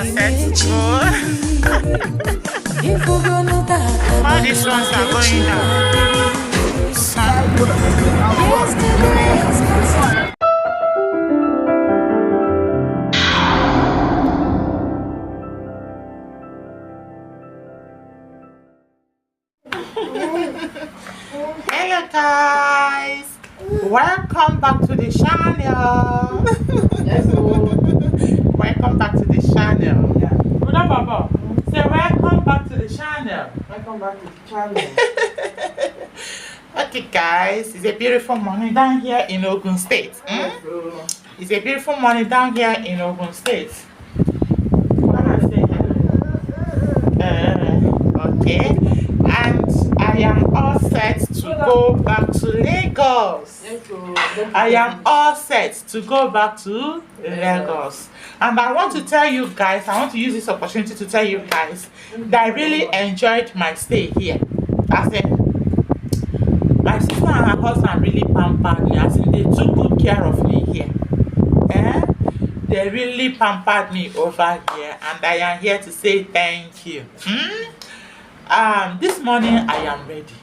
and set to go. All these ones are going down. Hello guys, welcome back to the channel. Welcome back to the channel. Say welcome back to the channel. Welcome back to the channel. Okay guys, it's a beautiful morning down here in Ogun State. It's a beautiful morning down here in Ogun State. Okay, and I am all set to go back to Lagos. I am all set to go back to Lagos. And I want to tell you guys, I want to use this opportunity to tell you guys that I really enjoyed my stay here. As in, my sister and her husband really pampered me. As in, they took good care of me here. They really pampered me over here, and I am here to say thank you. This morning I am ready.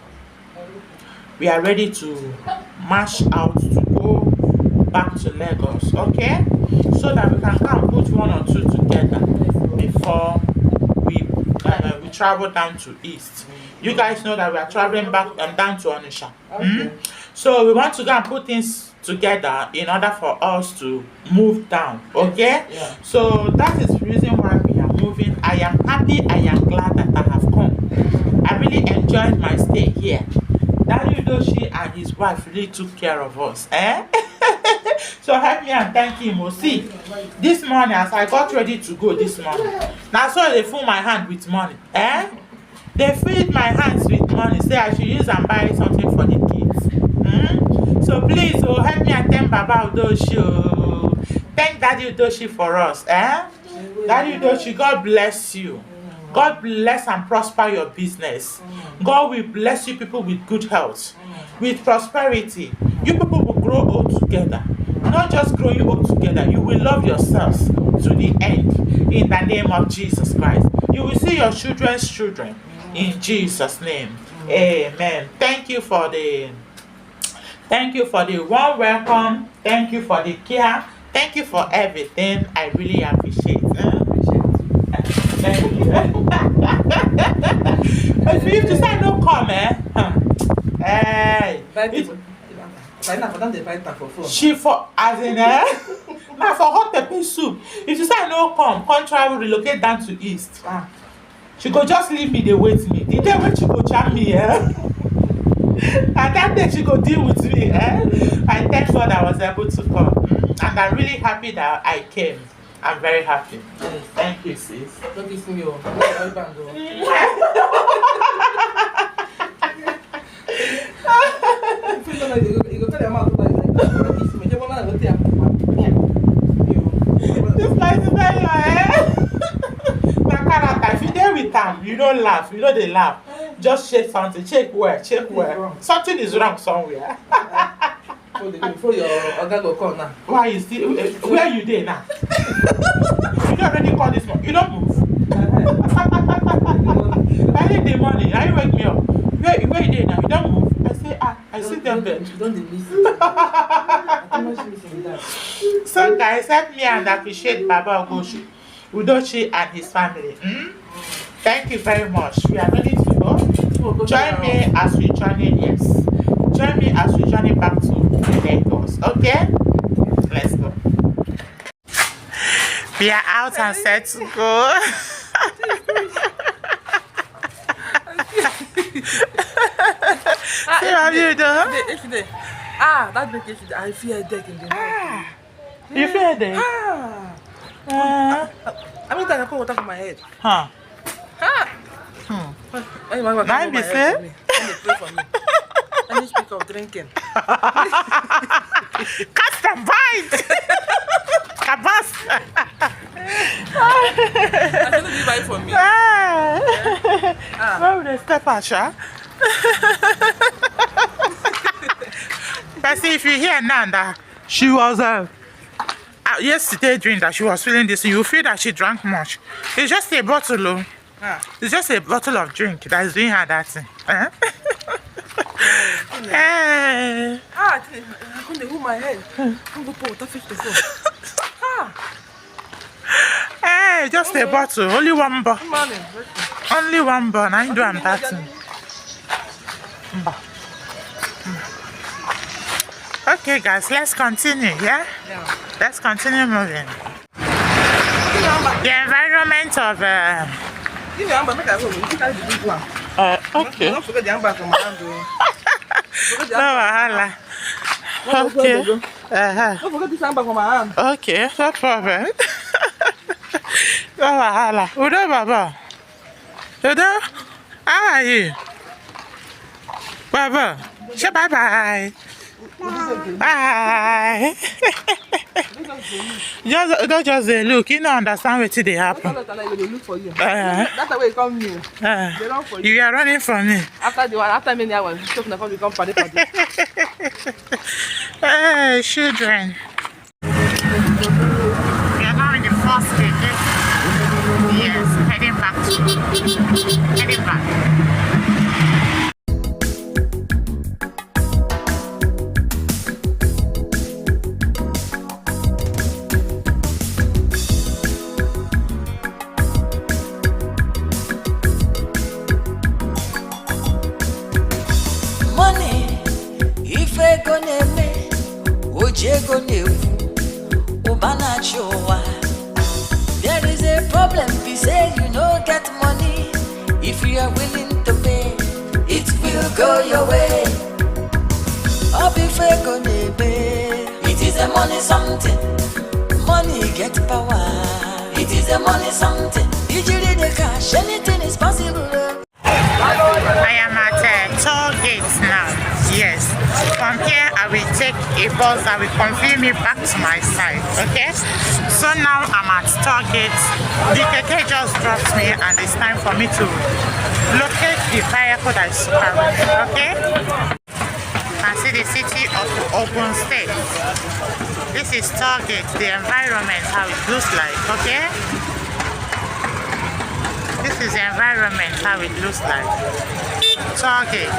We are ready to march out to go back to Lagos, okay? So that we can come put one or two together before we travel down to East. You guys know that we are traveling back and down to Onitsha. So we want to go and put things together in order for us to move down, okay? So that is the reason why we are moving. I am happy, I am glad that I have come. I really enjoyed my stay here. Daddy Udoshi and his wife really took care of us, So help me and thank him. Oh, see, this morning as I got ready to go this morning, now so they fill my hand with money, They filled my hands with money, say I should use and buy something for the kids. So please, help me and thank Baba Udoshi. Thank Daddy Udoshi for us, Daddy Udoshi, God bless you. God bless and prosper your business. God will bless you people with good health, with prosperity. You people will grow old together. Not just grow you old together, you will love yourselves to the end in the name of Jesus Christ. You will see your children's children in Jesus' name. Amen. Thank you for the warm welcome. Thank you for the care. Thank you for everything. I really appreciate it. Thank you. If you decide don't come, she for as in now for hot pepper soup. If you say no come travel relocate down to East. She go just leave me, they wait me. The day when she go jam me, and that day she go deal with me, I thank God I was able to come, and I'm really happy that I came. I'm very happy. Yes. Thank you, sis. Don't kiss me, This guy is very if you there with them, you don't laugh, you know they laugh. Just shake something, check where. Something is wrong somewhere. Before your organ go come now. Why you still where you there now? You don't already call this one. You don't move. I need the money. Now you wake me up. Where you there now? You don't move. I say I sit down there. Don't listen. So guys, help me and appreciate Baba Udoshi and his family. Thank you very much. We are ready to go. Join me as we journey. Yes. Join me as we journey back to Lagos. Okay? Let's go. We are out and set to go. See what you do? That make it. I feel a deck in the night. You feel a deck? I mean, I put water for my head. Now be say? Pray for me. Let me speak of drinking. Cast and bite! Cabas! I shouldn't be bite for me. Where would they step at, Sha? But see, if you hear Nanda, she was yesterday drink that she was feeling this, you feel that she drank much. It's just a bottle, oh. It's just a bottle of drink that is doing her that thing. Hey. I couldn't hold my head. I'm going to put water fish before. Hey, just a bottle, only one bottle. Only one bottle, I ain't doing that thing. Okay, guys, let's continue, yeah? Let's continue moving. The environment of okay. Don't forget the amber from my hand. No wahala. Okay. Don't forget this amber from my hand. Okay, no problem. No wahala. Udo Baba. Udo, how are you? Baba, say bye bye. Bye. Don't just look. You don't understand what they happen. That's the way it comes new. They run for you. You are running from me. After many hours, you become party. Hey, children. We are now in the first stage. Yes, heading back. Heading back. There is a problem, we say you don't get money. If you are willing to pay, it will go your way. It is a money something. Money get power. It is a money something. Usually the cash, anything is possible. I am at toll gates now. Yes. From here, I will take a bus that will convey me back to my side. Okay. So now I'm at toll gates. The keke just dropped me, and it's time for me to locate the vehicle that is carrying. Okay. And see the city of Ogun State. This is toll gates. The environment, how it looks like. Okay. This is the environment, how it looks like. Target.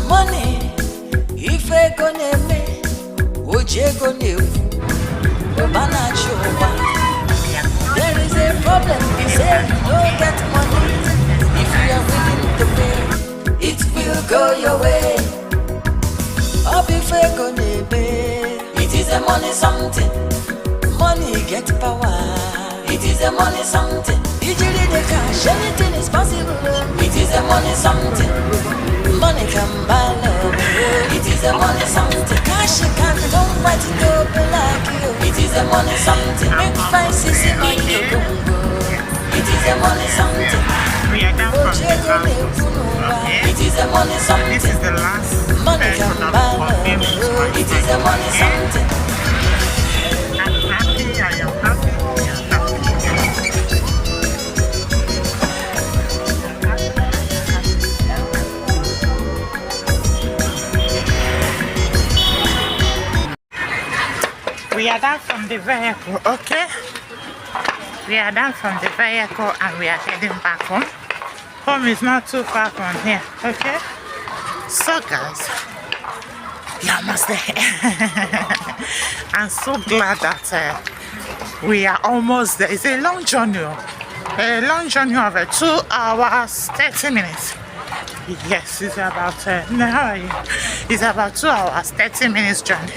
Money, if I gonna make, would you gonna there is a problem, we say you don't get money. If you are willing to pay, it will go your way. It is a money something. Money get power. It is a money something. Usually the cash, anything is possible. It is a money something. Money can buy love. It is a money something. Cash can don't fight it open like you. It is a money something. Make fancy see my you. It is a money something. We are down from the house. Okay. It is a money something. This is the last Money can buy love. It is a money something. I'm happy, I am happy, I am happy. We are down from the vehicle, okay? We are down from the vehicle and we are heading back home. Home is not too far from here, okay? So guys, we are almost there. I'm so glad that we are almost there. It's a long journey of 2 hours 30 minutes. Yes, it's about it's about 2 hours 30 minutes journey.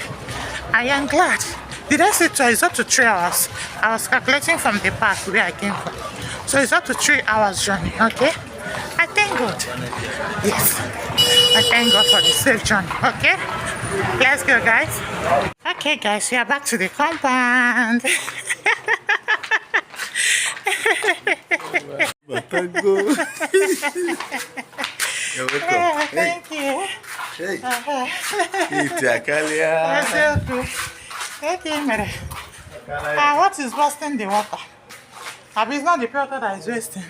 I am glad. Did I say 2? It's up to 3 hours. I was calculating from the park where I came from. So it's up to 3 hours journey, okay? I thank God. Yes. I thank God for the safe journey, okay? Let's go, guys. Okay, guys, we are back to the compound. You're welcome. Thank you. Hey. Itakalia. What is wasting the water? It's not the water that is wasting.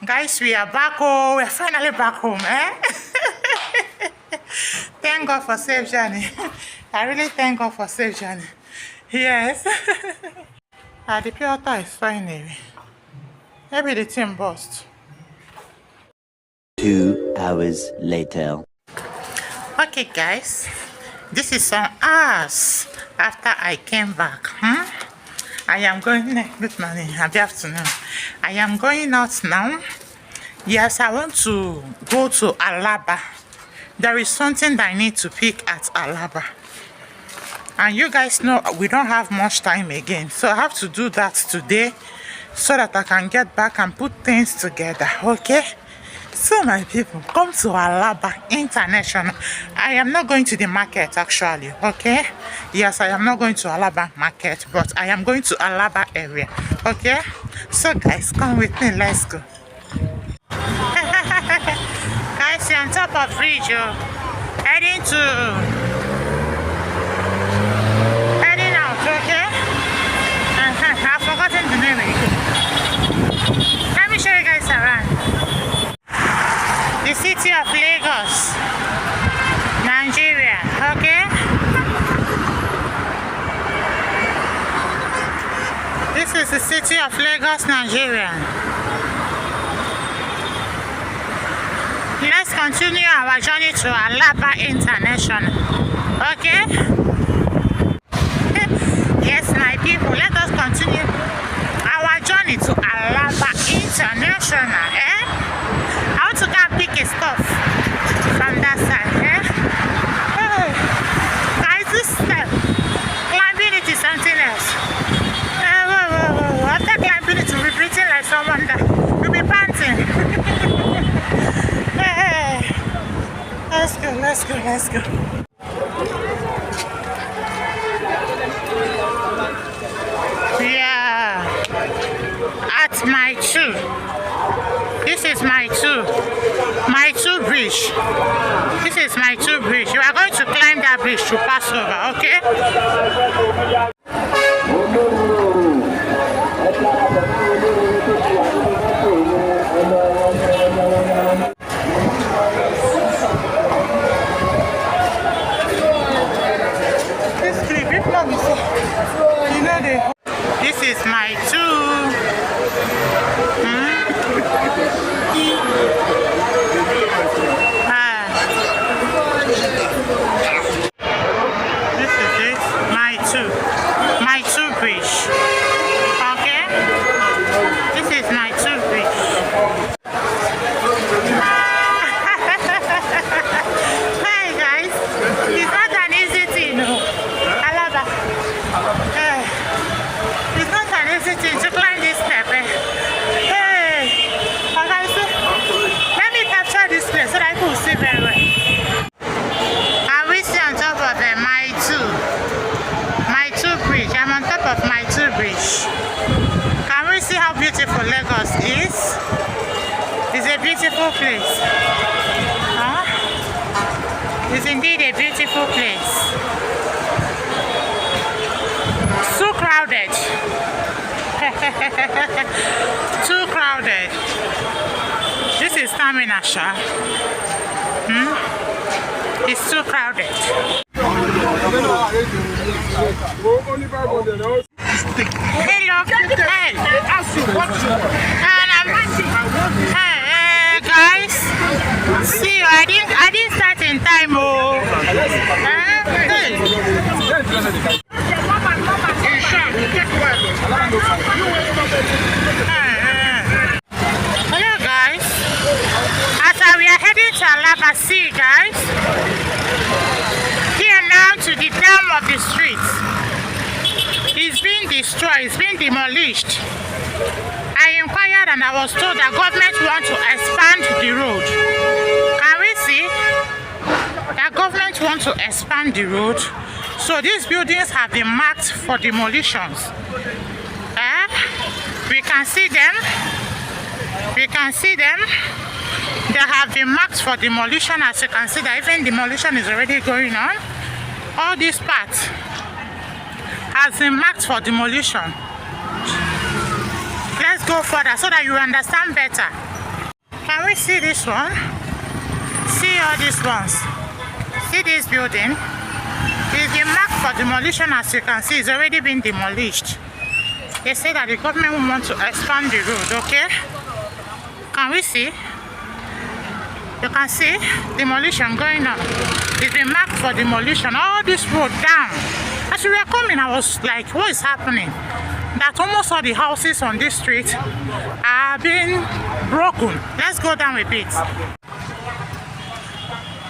Guys, we are back home. We are finally back home, eh? Thank God for safe journey. I really thank God for safe journey. Yes. The pure water is fine away. Maybe the thing burst. 2 hours later. Okay, guys. This is some hours after I came back. I am going. Good morning. Happy afternoon. I am going out now. Yes, I want to go to Alaba. There is something that I need to pick at Alaba. And you guys know we don't have much time again. So I have to do that today so that I can get back and put things together. Okay? So my people, come to Alaba International. I am not going to the market actually. Okay? Yes, I am not going to Alaba market, but I am going to Alaba area. Okay? So guys, come with me. Let's go. Guys, you're on top of bridge, heading out, okay? I've forgotten the name again. Let me show you guys around. The city of Lagos, Nigeria, okay? This is the city of Lagos, Nigeria. Let's continue our journey to Alaba International. Okay? Yes, my people, let us continue our journey to Alaba International. I want to go and pick a stuff from that side. Guys, this step, climbing it is something else. After climbing it, you'll be breathing like someone that you'll be panting. Let's go, let's go, let's go. Yeah, at my two. This is my two bridge. This is my two bridge. You are going to climb that bridge to pass over, okay? This is my two. This is it, my two bridge. Okay, this is my two bridge. Hi guys, it's not an easy thing, no. Alaba. It's not an easy thing to climb this step. Hey, okay, so let me capture this place so that I can see very well. I'm reaching on top of my two bridge. I'm on top of my two bridge. Can we see how beautiful Lagos is? It's a beautiful place. It's indeed a beautiful place. Too crowded. Too crowded. This is Terminal Sha. It's too crowded. Hello, hey guys. See, I didn't start in time. Hello guys, as we are heading to Alaba, see guys, here now to the dam of the street. It's been destroyed, it's been demolished. I inquired and I was told that government want to expand the road. Can we see? That government want to expand the road. So these buildings have been marked for demolitions. We can see them. We can see them. They have been marked for demolition. As you can see, that even demolition is already going on. All these parts has been marked for demolition. Let's go further so that you understand better. Can we see this one? See all these ones. See this building? It's been marked for demolition. As you can see, it's already been demolished. They say that the government will want to expand the road, okay? Can we see? You can see demolition going on. It's been marked for demolition. All this road down. As we were coming, I was like, what is happening? That almost all the houses on this street are being broken. Let's go down a bit.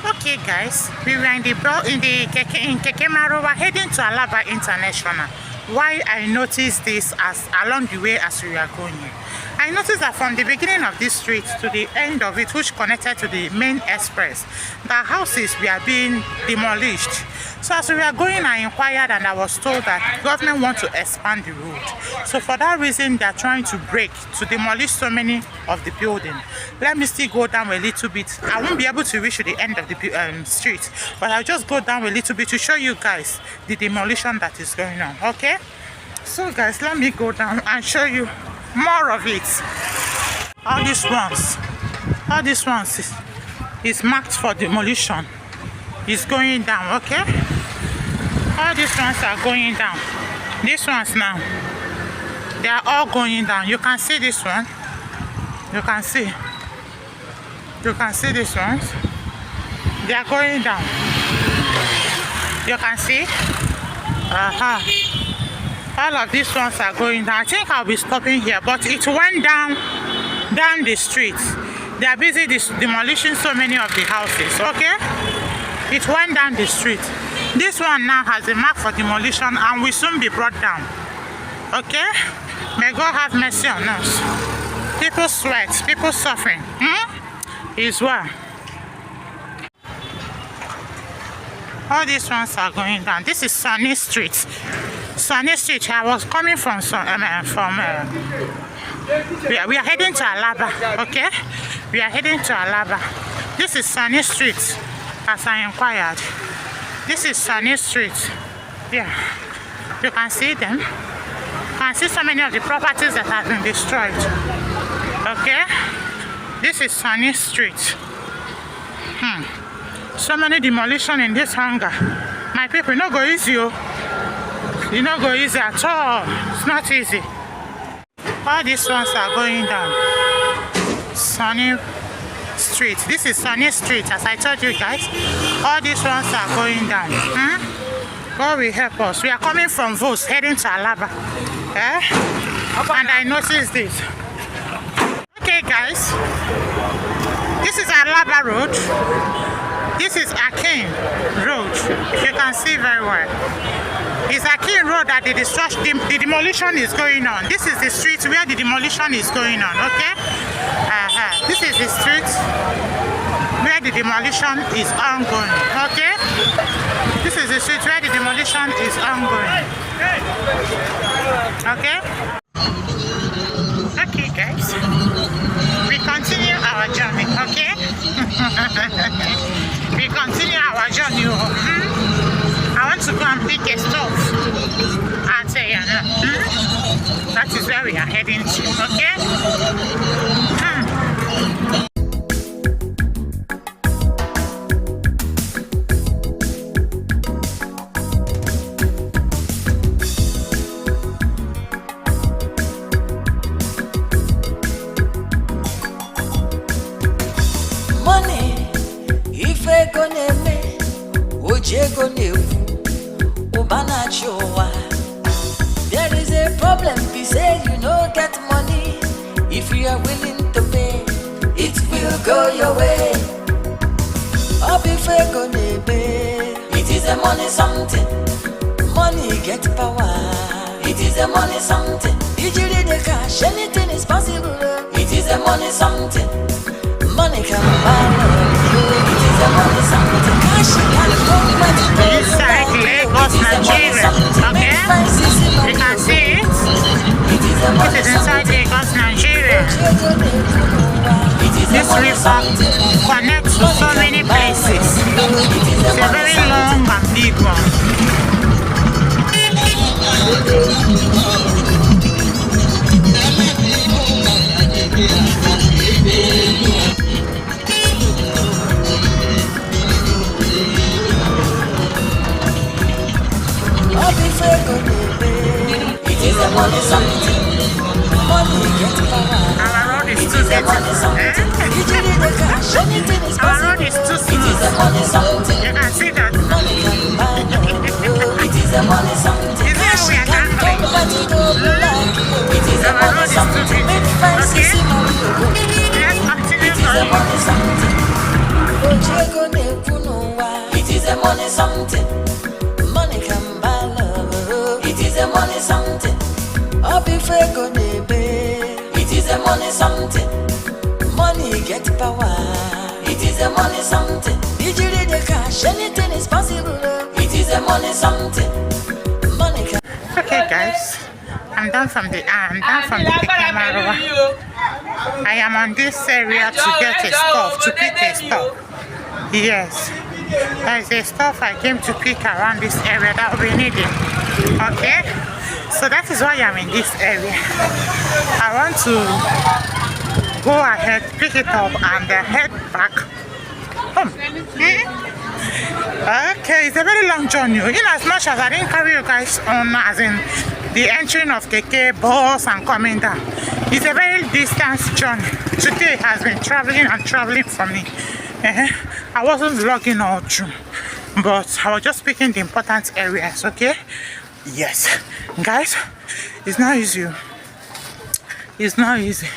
Okay guys, we were in Keke Maruwa heading to Alaba International. Why I noticed this as along the way as we were going. I noticed that from the beginning of this street to the end of it, which connected to the main express, the houses were being demolished. So as we were going, I inquired and I was told that the government wants to expand the road. So for that reason, they are trying to break, to demolish so many of the buildings. Let me still go down a little bit. I won't be able to reach to the end of the street, but I'll just go down a little bit to show you guys the demolition that is going on, okay? So guys, let me go down and show you more of it. All these ones is marked for demolition. It's going down, okay? All these ones are going down. These ones now, they are all going down. You can see this one. You can see these ones. They are going down. You can see. All of these ones are going down. I think I'll be stopping here, but it went down the street. They are busy demolishing so many of the houses, okay? It went down the street. This one now has a mark for demolition and will soon be brought down, okay? May God have mercy on us. People sweat, people suffering, is well. All these ones are going down. This is Sunny Street. Sunny Street. I was coming from we are heading to Alaba, okay? We are heading to Alaba. This is Sunny Street, as I inquired. This is Sunny Street. Yeah, you can see them. You can see so many of the properties that have been destroyed. Okay, this is Sunny Street. So many demolition in this hangar. My people, you no go easy. You no go easy at all. It's not easy. All these ones are going down. Sunny Street. This is Sunny Street, as I told you guys. All these ones are going down. God will help us. We are coming from Vos, heading to Alaba. And I noticed this. Okay, guys. This is Alaba Road. This is Akin Road, if you can see very well. It's Akin Road that the demolition is going on. This is the street where the demolition is going on, okay? This is the street where the demolition is ongoing, okay? This is the street where the demolition is ongoing. Okay? Okay, guys. We continue our journey, okay? We continue our journey. I want to go and pick a stove at that is where we are heading to, okay? Money, if I go neme, ojego nevu, ubana chowa. There is a problem, be say you no get money. If you are willing to pay, it will go your way. Up if I go neme, it is a money something. Money get power. It is a money something. Usually the cash, anything is possible. It is a money something. Money can buy love. It is a money something. Cash can go where inside Lagos, Nigeria. Okay? You can see it. It is inside Lagos, Nigeria. it is This river connects to so many places. It's a very long and big one. It is a money something. Money get power. Our road is too dirty. Our road is too smooth. It is a money something. You can see that. Money can buy love. It is a money something. Is that we are gambling? It is a Our road money is too something. dirty. Make fancy Okay? see money. Let's continue It is a going. money something. It is a money something. Money can buy love. It is a money something. It is a money something. Money get power. It is a money something. Usually the cash, anything is possible. It is a money something. Money can. Okay, guys, I'm done from the camera. I am on this area to get a stuff, to pick a stuff. Yes, there is a stuff I came to pick around this area that will be needed. Okay, so that is why I'm in this area. I want to go ahead, pick it up, and head back home. Okay, it's a very long journey. In as much as I didn't carry you guys on, as in the entering of KK, bus, and coming down, it's a very distance journey. Today has been traveling and traveling for me. I wasn't vlogging all through, but I was just picking the important areas. Okay, yes, guys, it's not easy. It's not easy.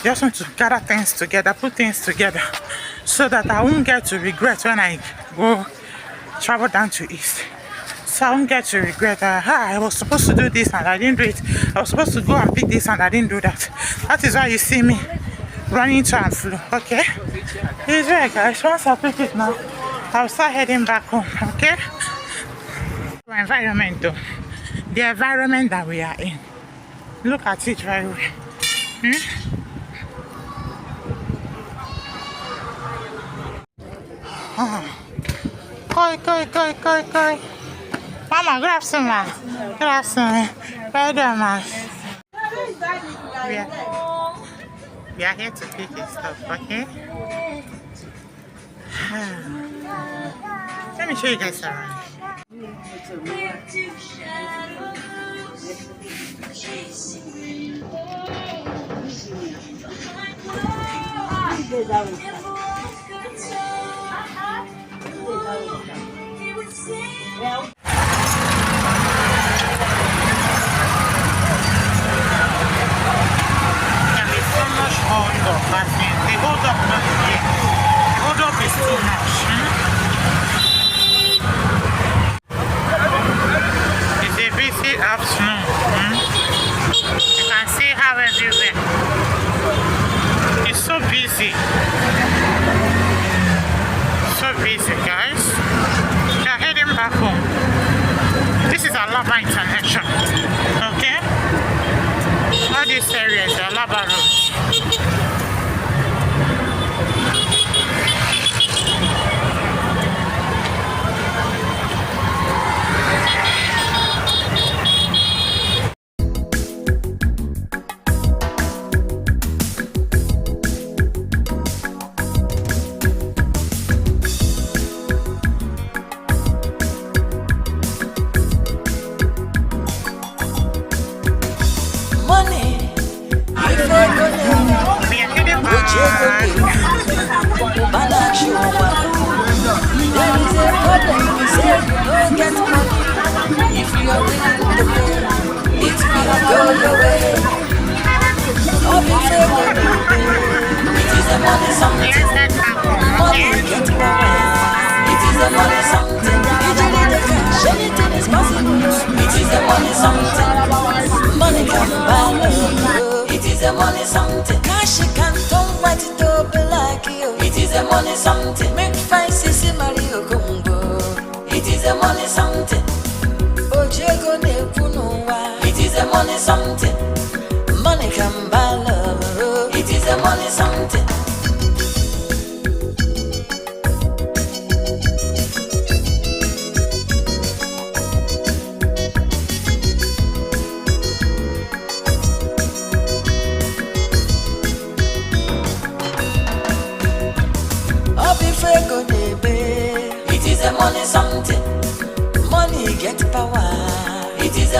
Just want to gather things together, put things together, so that I won't get to regret when I go travel down to east. So I won't get to regret that I was supposed to do this and I didn't do it. I was supposed to go and pick this and I didn't do that. That is why you see me running to and fro. Okay, it's right, guys. Once I pick it now, I'll start heading back home. Okay, our environment though, the environment that we are in, look at it very well. Koi. Mama, grab some, man. Grab some. Right there, man. We are here to pick his stuff, okay? Let me show you guys around. International. Okay? All this area is a lava road. Money something. Cash can turn right it up like you. It is a money something. Make fine sissy Mario Congo. It is a money something. Ojego ne punuwa. It is a money something. Money can buy love. It is a money something.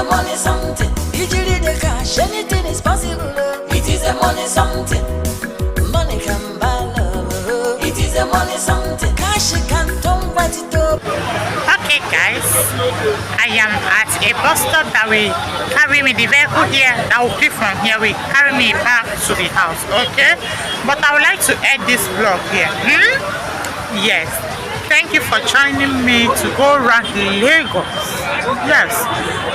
money something. Usually the cash, anything is possible. It is a money something. Money can buy love. It is a money something. Cash can turn what it up. Okay guys, I am at a bus stop that will carry me, the vehicle here that will pick from here will carry me back to the house, okay? But I would like to end this vlog here. Yes, thank you for joining me to go around Lagos. Yes,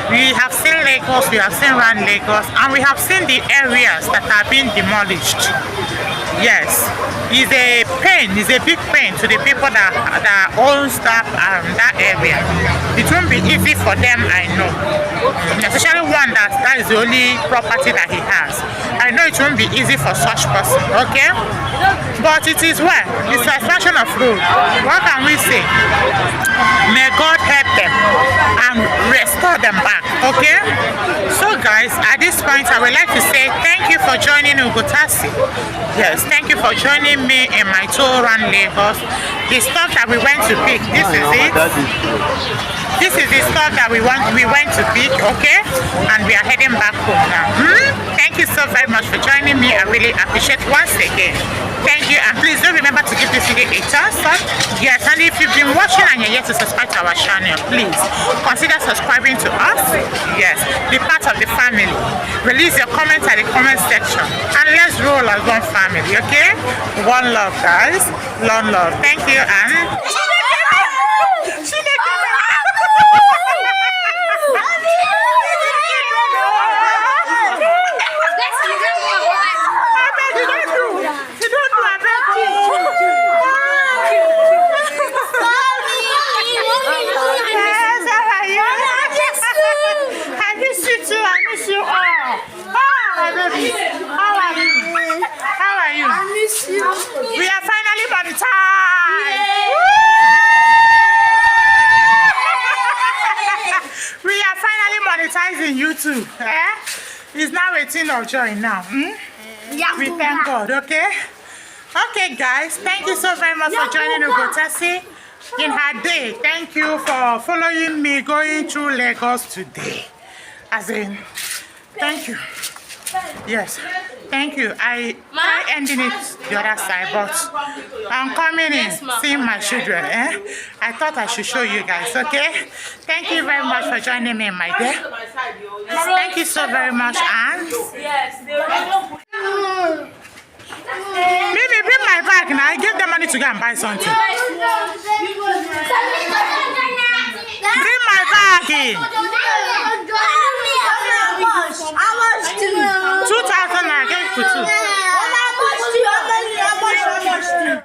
we have seen Lagos, we have seen around Lagos, and we have seen the areas that have been demolished. Yes, it's a pain, it's a big pain to the people that owns that area. It won't be easy for them, I know. Especially one that is the only property that he has. I know it won't be easy for such person, okay? But it is well. It's an expansion of road. What can we say? May God help them and restore them back, okay? So guys, at this point I would like to say thank you for joining Ugotasi. Yes, thank you for joining me in my tour around Lagos. The stuff that we went to pick, this is it. This is the stuff that we went to pick, okay? And we are heading back home now. Thank you so very much for joining me. I really appreciate it once again. Thank you, and please don't remember to give this video a thumbs up. Yes, and if you've been watching and you're yet to subscribe to our channel, please consider subscribing to us. Yes, be part of the family. Release your comments at the comment section, and let's roll as one family, okay? One love, guys. Long love. Thank you, and we are finally monetized. We are finally monetizing YouTube. It's now a thing of joy now. We thank God, okay? Okay guys, thank you so very much for joining Ugotasi in her day. Thank you for following me going through Lagos today. As in, thank you. Yes, thank you. I ending it the other side, but I'm coming in, seeing my children. I thought I should show you guys, okay? Thank you very much for joining me in my day. Thank you so very much, and Baby, bring my bag now. I gave them money to go and buy something. Bring my bag in.